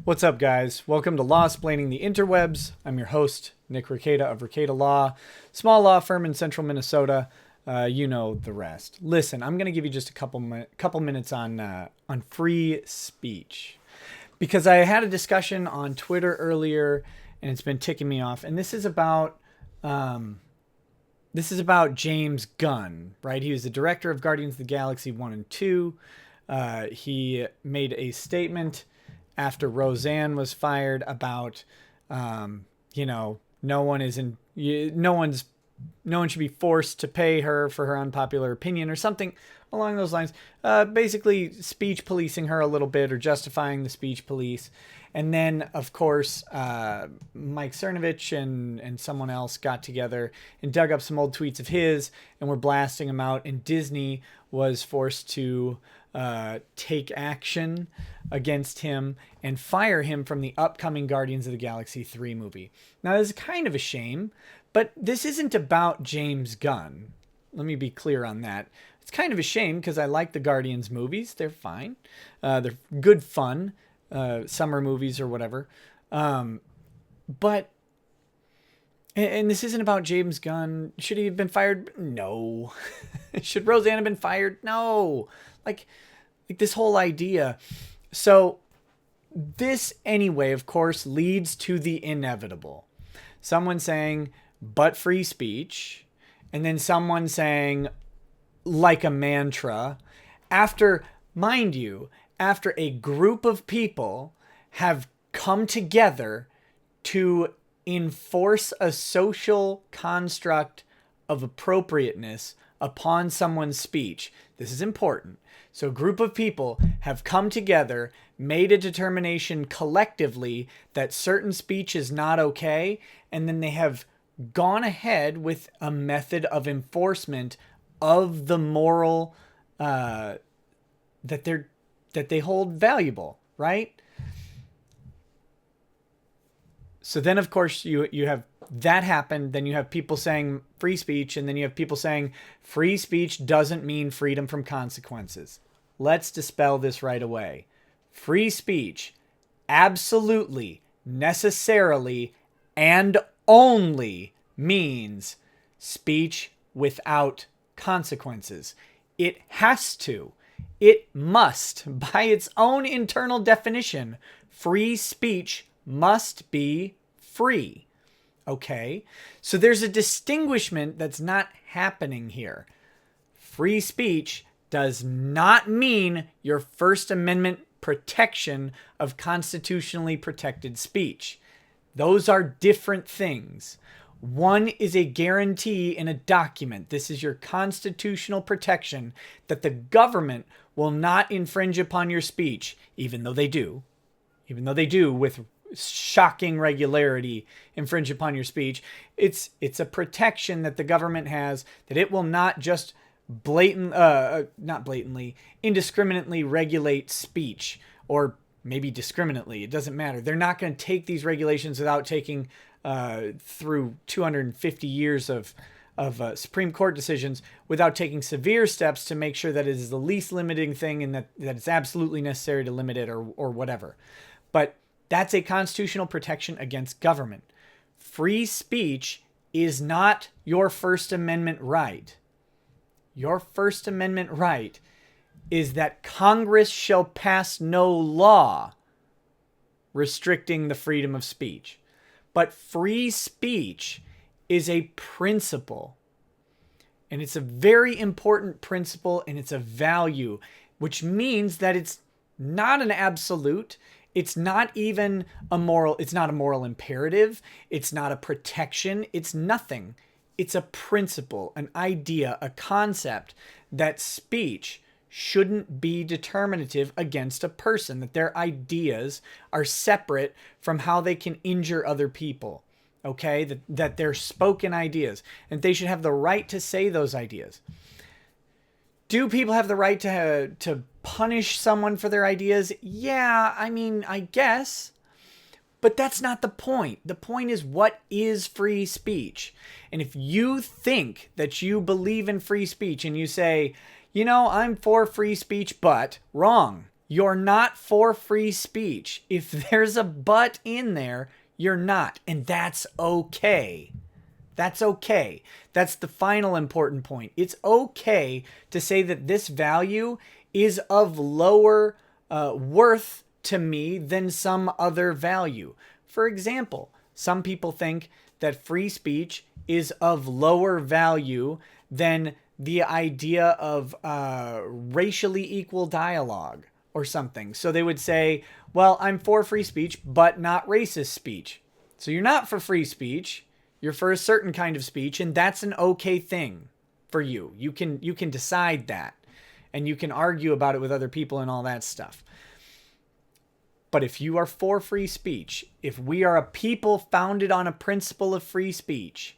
What's up, guys? Welcome to Lawsplaining the Interwebs. I'm your host, Nick Rekieta of Rekieta Law, small law firm in central Minnesota. You know the rest. Listen, I'm going to give you just a couple minutes on free speech because I had a discussion on Twitter earlier, and it's been ticking me off. And this is about James Gunn, right? He was the director of Guardians of the Galaxy 1 and 2. He made a statement after Roseanne was fired about, no one should be forced to pay her for her unpopular opinion or something along those lines. Basically speech policing her a little bit or justifying the speech police. And then, of course, Mike Cernovich and someone else got together and dug up some old tweets of his and were blasting him out. And Disney was forced to take action against him and fire him from the upcoming Guardians of the Galaxy 3 movie. Now, this is kind of a shame, but this isn't about James Gunn. Let me be clear on that. It's kind of a shame because I like the Guardians movies. They're fine. They're good fun. Summer movies or whatever. But this isn't about James Gunn. Should he have been fired? No. Should Roseanne have been fired? No. Like this whole idea. So this anyway, of course, leads to the inevitable. Someone saying, but free speech. And then someone saying, like a mantra, after a group of people have come together to enforce a social construct of appropriateness upon someone's speech. This is important. So a group of people have come together, made a determination collectively that certain speech is not okay, and then they have gone ahead with a method of enforcement of the moral that they hold valuable, right? So then, of course, you have that happen. Then you have people saying free speech, and then you have people saying free speech doesn't mean freedom from consequences. Let's dispel this right away. Free speech absolutely, necessarily, and only means speech without consequences. It has to. It must, by its own internal definition, free speech must be free. Okay? So there's a distinguishment that's not happening here. Free speech does not mean your First Amendment protection of constitutionally protected speech. Those are different things. One is a guarantee in a document. This is your constitutional protection that the government will not infringe upon your speech, even though they do with shocking regularity infringe upon your speech. It's a protection that the government has that it will not just indiscriminately regulate speech, or maybe discriminately. It doesn't matter. They're not going to take these regulations without taking through 250 years of Supreme Court decisions, without taking severe steps to make sure that it is the least limiting thing and that it's absolutely necessary to limit it or whatever. But that's a constitutional protection against government. Free speech is not your First Amendment right. Your First Amendment right is that Congress shall pass no law restricting the freedom of speech. But free speech is a principle. And it's a very important principle, and it's a value, which means that it's not an absolute. It's not even a moral. It's not a moral imperative. It's not a protection. It's nothing. It's a principle, an idea, a concept that speech shouldn't be determinative against a person, that their ideas are separate from how they can injure other people. Okay? That they're spoken ideas, and they should have the right to say those ideas. Do people have the right to punish someone for their ideas? Yeah, I mean, I guess. But that's not the point. The point is, what is free speech? And if you think that you believe in free speech and you say, I'm for free speech, but wrong. you're not for free speech. If there's a but in there, you're not. And that's okay. That's okay. That's the final important point. It's okay to say that this value is of lower worth to me than some other value. For example, some people think that free speech is of lower value than the idea of racially equal dialogue or something. So they would say, well, I'm for free speech, but not racist speech. So you're not for free speech. You're for a certain kind of speech, and that's an okay thing for you. You can decide that, and you can argue about it with other people and all that stuff. But if you are for free speech, if we are a people founded on a principle of free speech,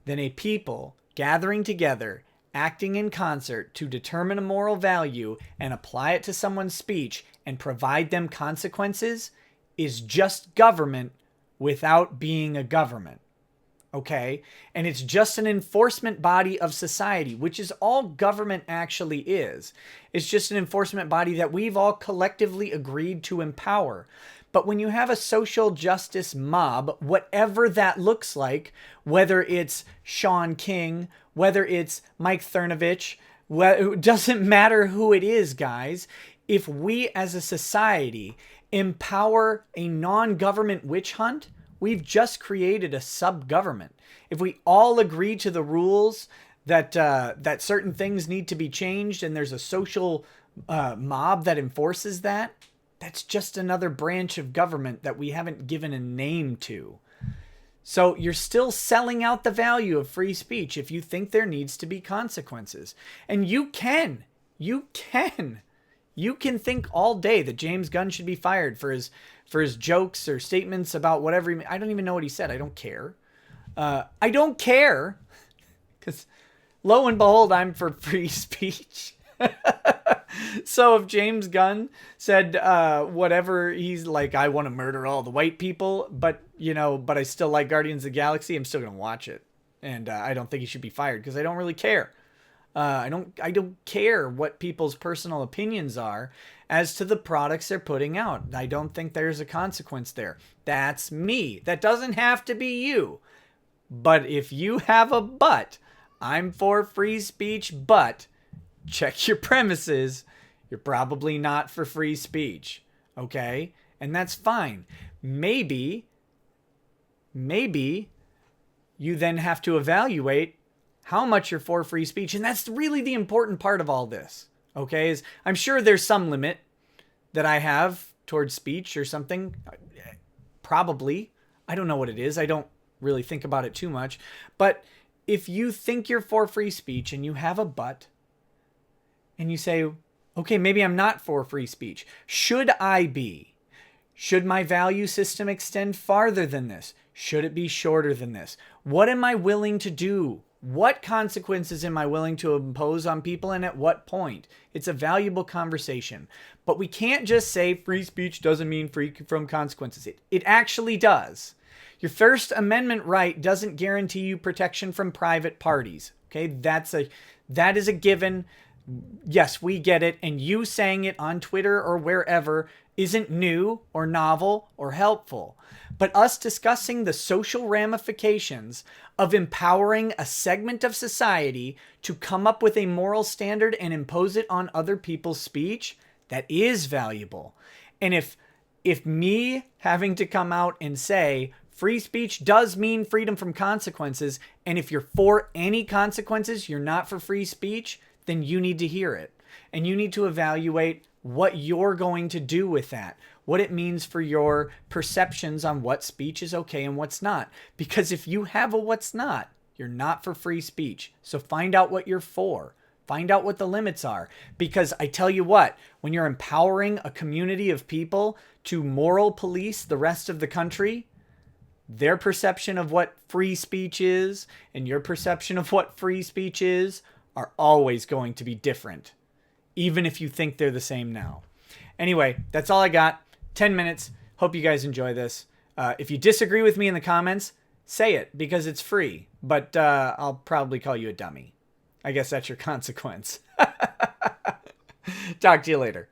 then a people gathering together, acting in concert to determine a moral value and apply it to someone's speech and provide them consequences is just government without being a government. Okay? And it's just an enforcement body of society, which is all government actually is. It's just an enforcement body that we've all collectively agreed to empower. But when you have a social justice mob, whatever that looks like, whether it's Sean King, whether it's Mike Cernovich, it doesn't matter who it is, guys. If we as a society empower a non-government witch hunt, we've just created a sub-government. If we all agree to the rules that that certain things need to be changed and there's a social mob that enforces that, that's just another branch of government that we haven't given a name to. So you're still selling out the value of free speech if you think there needs to be consequences. And you can think all day that James Gunn should be fired for his jokes or statements about whatever. I don't even know what he said. I don't care. I don't care because lo and behold, I'm for free speech. So if James Gunn said whatever, he's like, I want to murder all the white people, but I still like Guardians of the Galaxy, I'm still going to watch it. And I don't think he should be fired because I don't really care. I don't care what people's personal opinions are as to the products they're putting out. I don't think there's a consequence there. That's me. That doesn't have to be you. But if you have a but, I'm for free speech, but check your premises. You're probably not for free speech. Okay? And that's fine. Maybe you then have to evaluate how much you're for free speech. And that's really the important part of all this. Okay? Is I'm sure there's some limit that I have towards speech or something. Probably. I don't know what it is. I don't really think about it too much. But if you think you're for free speech and you have a but, and you say, okay, maybe I'm not for free speech. Should I be? Should my value system extend farther than this? Should it be shorter than this? What am I willing to do? What consequences am I willing to impose on people and at what point? It's a valuable conversation. But we can't just say free speech doesn't mean free from consequences. It actually does. Your First Amendment right doesn't guarantee you protection from private parties. Okay, that is a given. Yes, we get it. And you saying it on Twitter or wherever isn't new or novel or helpful. But us discussing the social ramifications of empowering a segment of society to come up with a moral standard and impose it on other people's speech, that is valuable. And if me having to come out and say free speech does mean freedom from consequences, and if you're for any consequences, you're not for free speech, then you need to hear it. And you need to evaluate what you're going to do with that, what it means for your perceptions on what speech is okay and what's not. Because if you have a what's not, you're not for free speech. So find out what you're for. Find out what the limits are. Because I tell you what, when you're empowering a community of people to moral police the rest of the country, their perception of what free speech is and your perception of what free speech is are always going to be different, even if you think they're the same now. Anyway, that's all I got. 10 minutes. Hope you guys enjoy this. If you disagree with me in the comments, say it because it's free, but I'll probably call you a dummy. I guess that's your consequence. Talk to you later.